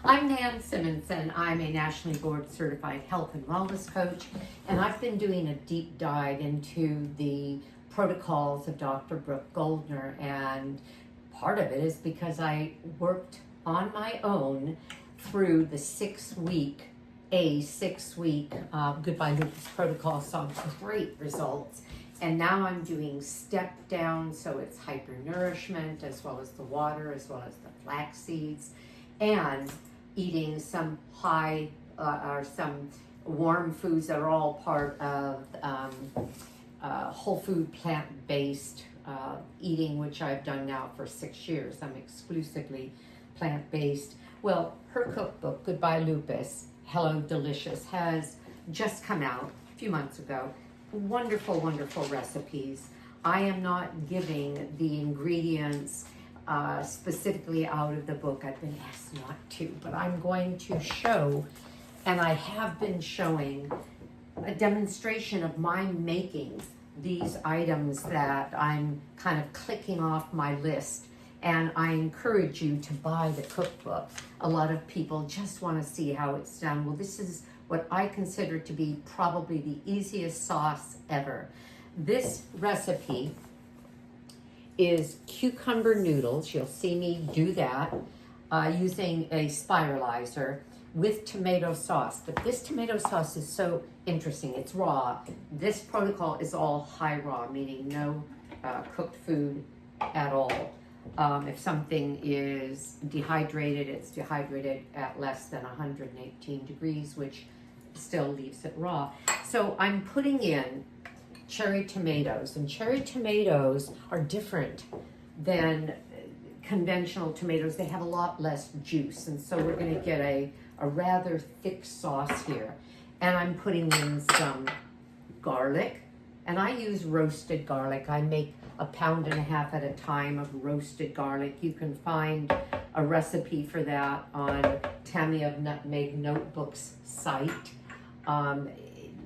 I'm Nan Simonsen. I'm a nationally board certified health and wellness coach, and I've been doing a deep dive into the protocols of Dr. Brook Goldner, and part of it is because I worked on my own through the 6-week Goodbye Lupus protocol, saw great results. And now I'm doing step down, so it's hypernourishment as well as the water, as well as the flax seeds, and eating some or some warm foods that are all part of whole food plant-based eating, which I've done now for 6 years. I'm exclusively plant-based. Well, her cookbook, Goodbye Lupus, Hello Delicious, has just come out a few months ago. Wonderful, wonderful recipes. I am not giving the ingredients specifically out of the book. I've been asked not to, but I'm going to show, and I have been showing, a demonstration of my making these items that I'm kind of clicking off my list. And I encourage you to buy the cookbook. A lot of people just want to see how it's done. Well, this is what I consider to be probably the easiest sauce ever. This recipe is cucumber noodles. You'll see me do that using a spiralizer with tomato sauce. But this tomato sauce is so interesting. It's raw. This protocol is all high raw, meaning no cooked food at all. If something is dehydrated, it's dehydrated at less than 118 degrees, which still leaves it raw. So I'm putting in cherry tomatoes, and cherry tomatoes are different than conventional tomatoes. They have a lot less juice, and so we're going to get a rather thick sauce here. And I'm putting in some garlic, and I use roasted garlic. I make 1.5 pounds at a time of roasted garlic. You can find a recipe for that on Tammy of Nutmeg Notebook's site.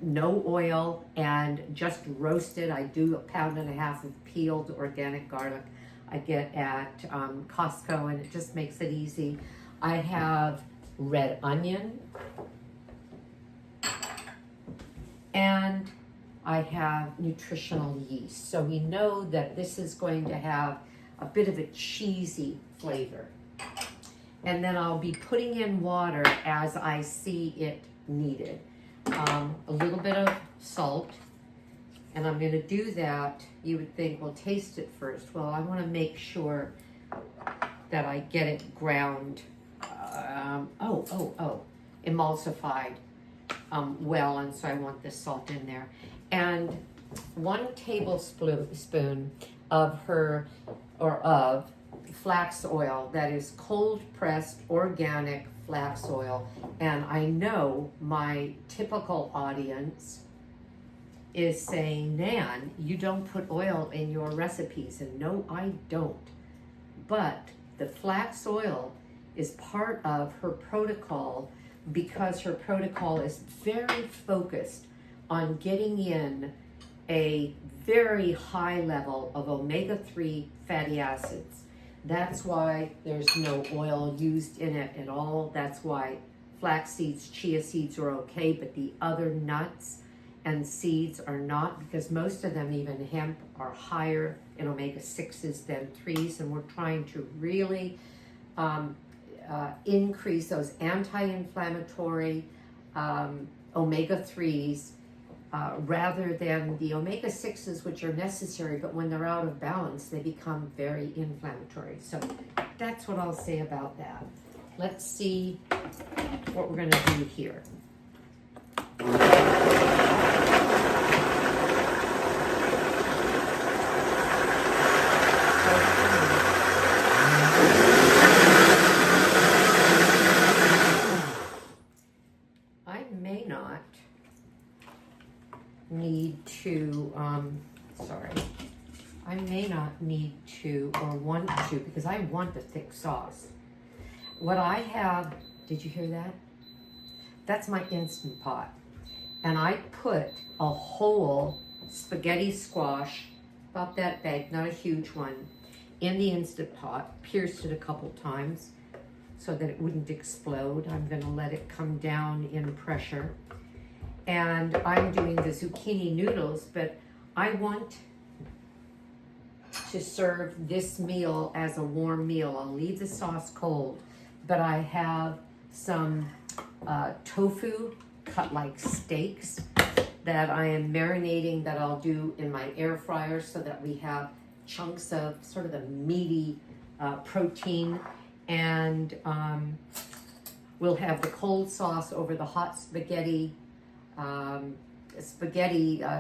No oil and just roasted. I do 1.5 pounds of peeled organic garlic I get at Costco, and it just makes it easy. I have red onion, and I have nutritional yeast. So we know that this is going to have a bit of a cheesy flavor. And then I'll be putting in water as I see it needed. A little bit of salt, and I'm going to do that. You would think, well, taste it first. Well, I want to make sure that I get it ground, emulsified well, and so I want this salt in there. And 1 tablespoon of flax oil, that is cold pressed organic flax oil. And I know my typical audience is saying, Nan, you don't put oil in your recipes. And no, I don't. But the flax oil is part of her protocol, because her protocol is very focused on getting in a very high level of omega-3 fatty acids. That's why there's no oil used in it at all. That's why flax seeds, chia seeds are okay, but the other nuts and seeds are not, because most of them, even hemp, are higher in omega-6s than 3s, and we're trying to really increase those anti-inflammatory omega-3s rather than the omega-6s, which are necessary, but when they're out of balance, they become very inflammatory. So that's what I'll say about that. Let's see what we're going to do here. I may not need to, I may not need to or want to, because I want the thick sauce. What I have, did you hear that? That's my Instant Pot. And I put a whole spaghetti squash, about that big, not a huge one, in the Instant Pot, pierced it a couple times, so that it wouldn't explode. I'm gonna let it come down in pressure. And I'm doing the zucchini noodles, but I want to serve this meal as a warm meal. I'll leave the sauce cold, but I have some tofu cut like steaks that I am marinating that I'll do in my air fryer so that we have chunks of sort of the meaty protein. And we'll have the cold sauce over the hot spaghetti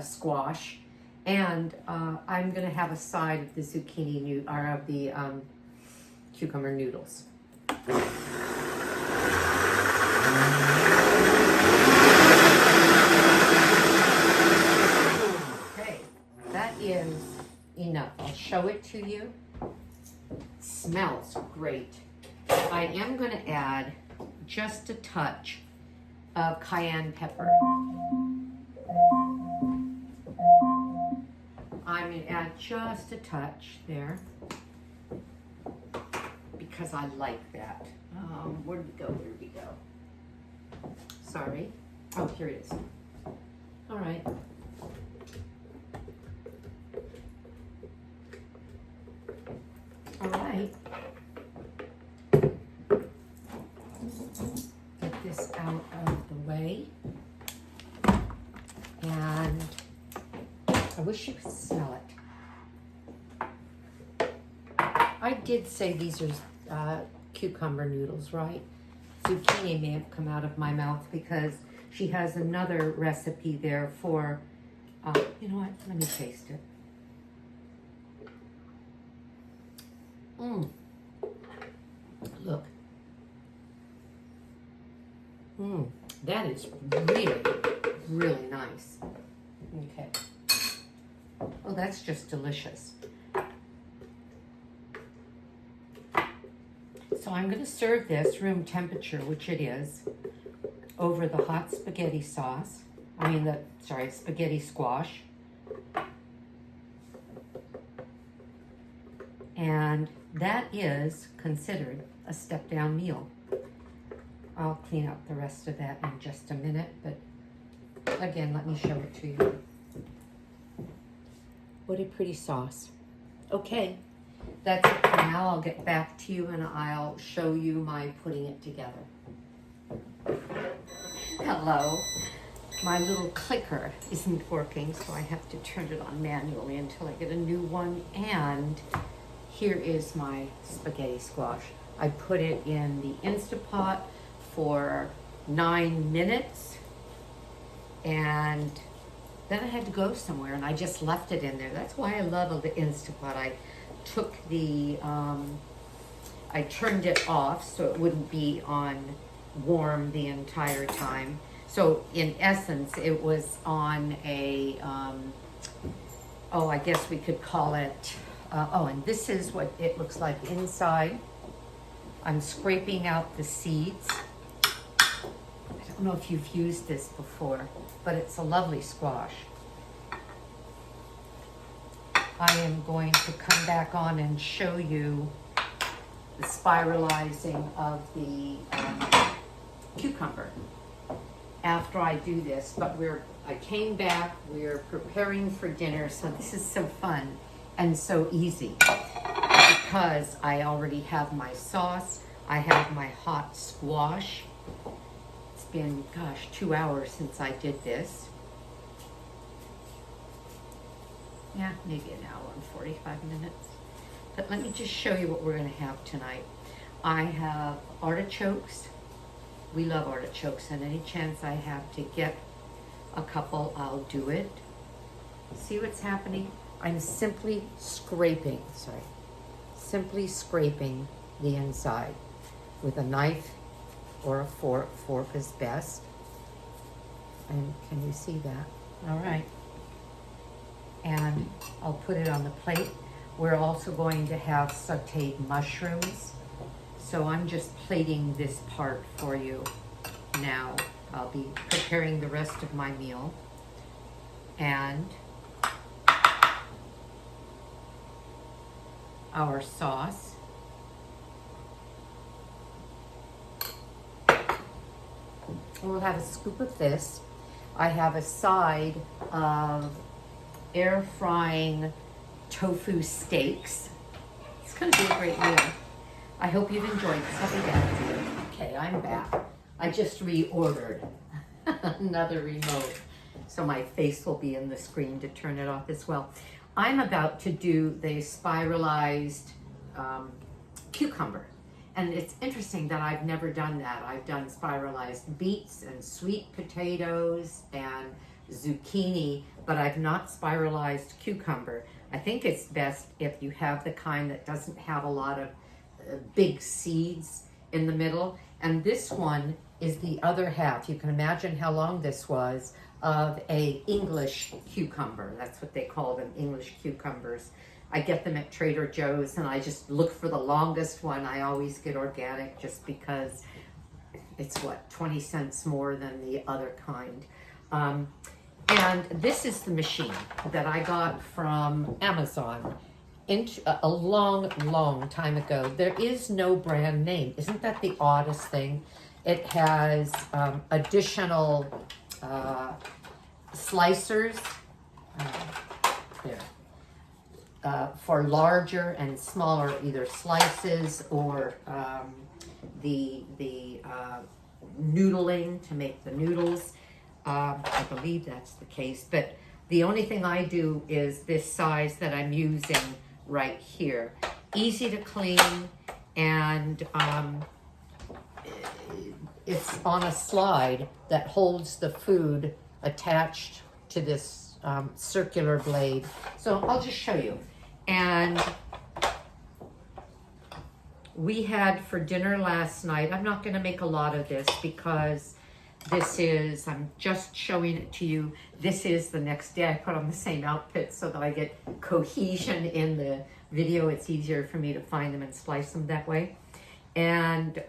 squash, and I'm gonna have a side of the zucchini or of the cucumber noodles. Okay, that is enough. I'll show it to you. Smells great. I am gonna add just a touch of cayenne pepper. I'm going to add just a touch there because I like that. Where did we go? Where did we go? Sorry. Oh, here it is. All right. All right. Get this out of the way. And I wish you could smell it. I did say these are cucumber noodles, right? Zucchini may have come out of my mouth because she has another recipe there for, you know what, let me taste it. Look. That is really, really nice. Okay. Oh, that's just delicious. So I'm going to serve this room temperature, which it is, over the hot spaghetti sauce. Spaghetti squash. And that is considered a step-down meal. I'll clean up the rest of that in just a minute, but again, let me show it to you. What a pretty sauce. Okay, that's it for now. I'll get back to you and I'll show you my putting it together. Hello. My little clicker isn't working, so I have to turn it on manually until I get a new one. And here is my spaghetti squash. I put it in the Instapot for 9 minutes, and then I had to go somewhere and I just left it in there. That's why I love the Instapot. I took the, I turned it off so it wouldn't be on warm the entire time. So in essence, it was on a, I guess we could call it, and this is what it looks like inside. I'm scraping out the seeds. I don't know if you've used this before, but it's a lovely squash. I am going to come back on and show you the spiralizing of the cucumber after I do this. But I came back, we're preparing for dinner, so this is so fun and so easy because I already have my sauce. I have my hot squash. It's been, 2 hours since I did this. Yeah, maybe an hour and 45 minutes. But let me just show you what we're going to have tonight. I have artichokes. We love artichokes, and any chance I have to get a couple, I'll do it. See what's happening? I'm simply scraping the inside with a knife or a fork. Fork is best. And can you see that? All right. And I'll put it on the plate. We're also going to have sauteed mushrooms. So I'm just plating this part for you now. I'll be preparing the rest of my meal. And our sauce. we'll have a scoop of this. I have a side of air frying tofu steaks. It's going to be a great meal. I hope you've enjoyed this. I'll be back. Okay, I'm back. I just reordered another remote, so my face will be in the screen to turn it off as well. I'm about to do the spiralized cucumber. And it's interesting that I've never done that. I've done spiralized beets and sweet potatoes and zucchini, but I've not spiralized cucumber. I think it's best if you have the kind that doesn't have a lot of big seeds in the middle. And this one is the other half. You can imagine how long this was, of a English cucumber. That's what they call them, English cucumbers. I get them at Trader Joe's and I just look for the longest one. I always get organic just because it's 20 cents more than the other kind. And this is the machine that I got from Amazon a long time ago. There is no brand name. Isn't that the oddest thing? It has additional slicers for larger and smaller either slices or the noodling to make the noodles. I believe that's the case, but the only thing I do is this size that I'm using right here. Easy to clean, and it's on a slide that holds the food attached to this circular blade. So I'll just show you. And we had for dinner last night, I'm not going to make a lot of this because this is, I'm just showing it to you. This is the next day. I put on the same outfit so that I get cohesion in the video. It's easier for me to find them and splice them that way. And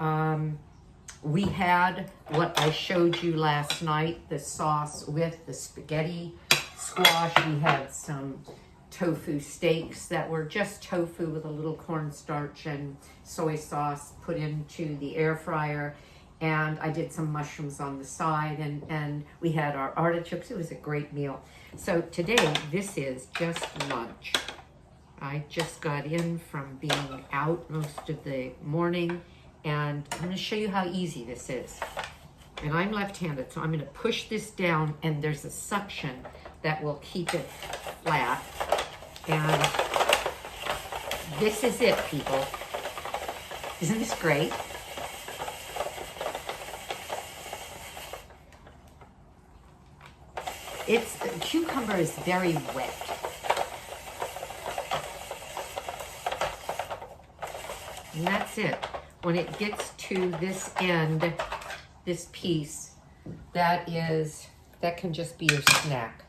we had what I showed you last night, the sauce with the spaghetti squash. We had some tofu steaks that were just tofu with a little cornstarch and soy sauce put into the air fryer. And I did some mushrooms on the side, and we had our artichokes. It was a great meal. So today, this is just lunch. I just got in from being out most of the morning, and I'm gonna show you how easy this is. And I'm left-handed, so I'm gonna push this down, and there's a suction that will keep it flat. And this is it, people. Isn't this great? Cucumber is very wet. And that's it. When it gets to this end, this piece, that can just be your snack.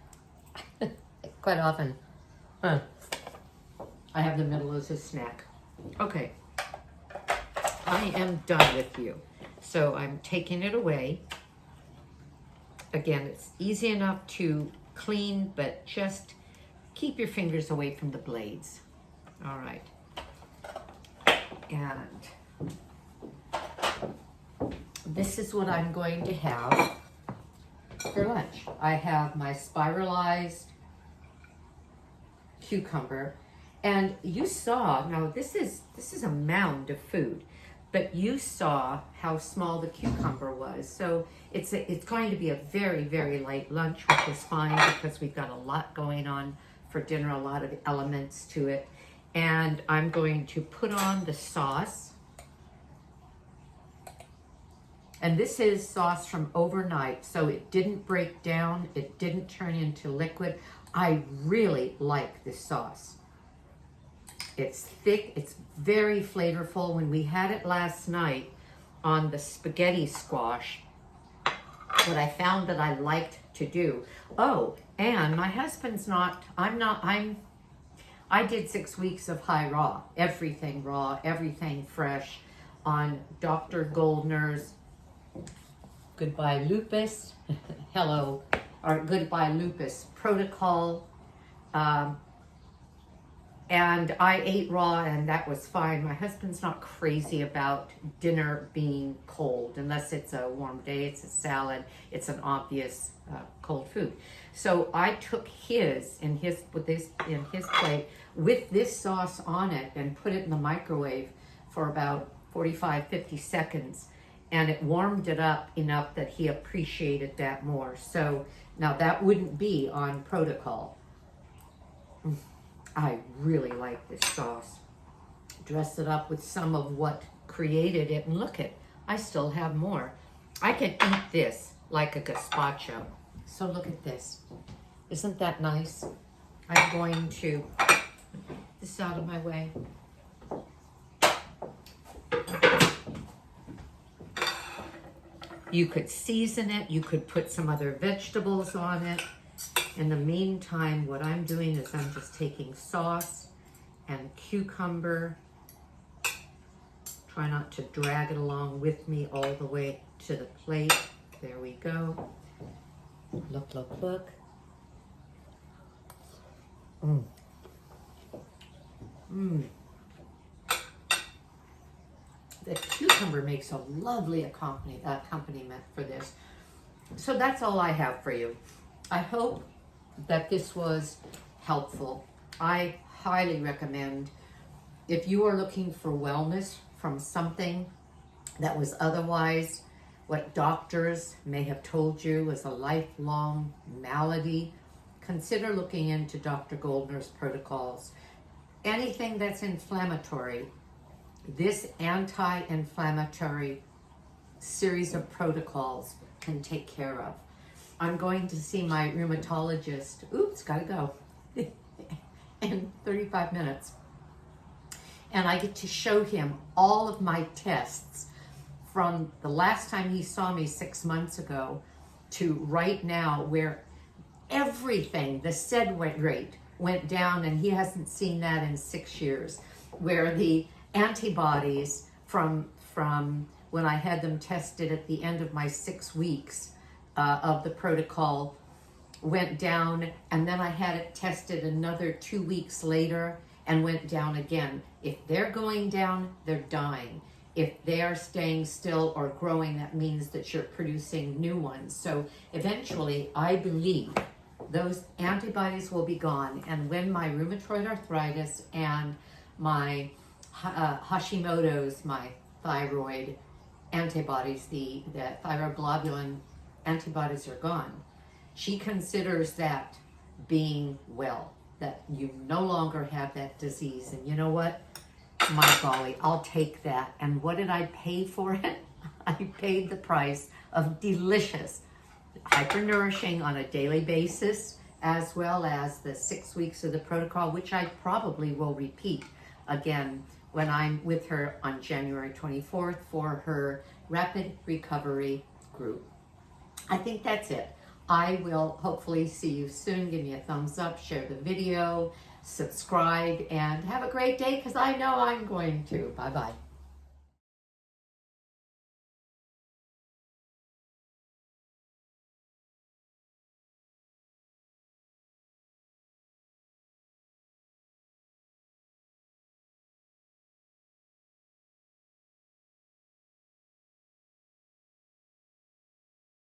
Quite often, I have the middle as a snack. Okay, I am done with you. So I'm taking it away. Again, it's easy enough to clean, but just keep your fingers away from the blades. All right. And this is what I'm going to have for lunch. I have my spiralized cucumber, and you saw, now this is a mound of food, but you saw how small the cucumber was. So it's going to be a very, very light lunch, which is fine because we've got a lot going on for dinner, a lot of elements to it. And I'm going to put on the sauce. And this is sauce from overnight, so it didn't break down, it didn't turn into liquid. I really like this sauce. It's thick, it's very flavorful. When we had it last night on the spaghetti squash, what I found that I liked to do, and my husband's I did 6 weeks of high raw, everything fresh on Dr. Goldner's Goodbye Lupus, or Goodbye Lupus protocol. And I ate raw, and that was fine. My husband's not crazy about dinner being cold unless it's a warm day, it's a salad, it's an obvious cold food. So I took his in his plate with this sauce on it and put it in the microwave for about 45-50 seconds, and it warmed it up enough that he appreciated that more. So now that wouldn't be on protocol. I really like this sauce. Dress it up with some of what created it, and look I still have more. I could eat this like a gazpacho. So look at this. Isn't that nice? I'm going to put this out of my way. You could season it, you could put some other vegetables on it. In the meantime, what I'm doing is I'm just taking sauce and cucumber. Try not to drag it along with me all the way to the plate. There we go. Look, look, look. Mmm. Mmm. The cucumber makes a lovely accompaniment for this. So that's all I have for you. I hope that this was helpful. I highly recommend, if you are looking for wellness from something that was otherwise what doctors may have told you was a lifelong malady, consider looking into Dr. Goldner's protocols. Anything that's inflammatory, this anti-inflammatory series of protocols can take care of. I'm going to see my rheumatologist, gotta go, in 35 minutes. And I get to show him all of my tests from the last time he saw me 6 months ago to right now, where everything, the SED rate went down, and he hasn't seen that in 6 years, where the antibodies from when I had them tested at the end of my 6 weeks of the protocol went down, and then I had it tested another 2 weeks later and went down again. If they're going down, they're dying. If they are staying still or growing, that means that you're producing new ones. So eventually, I believe those antibodies will be gone, and when my rheumatoid arthritis and my Hashimoto's, my thyroid antibodies, the thyroglobulin antibodies are gone, she considers that being well, that you no longer have that disease. And you know what? My golly, I'll take that. And what did I pay for it? I paid the price of delicious, hyper-nourishing on a daily basis, as well as the 6 weeks of the protocol, which I probably will repeat again when I'm with her on January 24th for her rapid recovery group. I think that's it. I will hopefully see you soon. Give me a thumbs up, share the video, subscribe, and have a great day, because I know I'm going to. Bye-bye.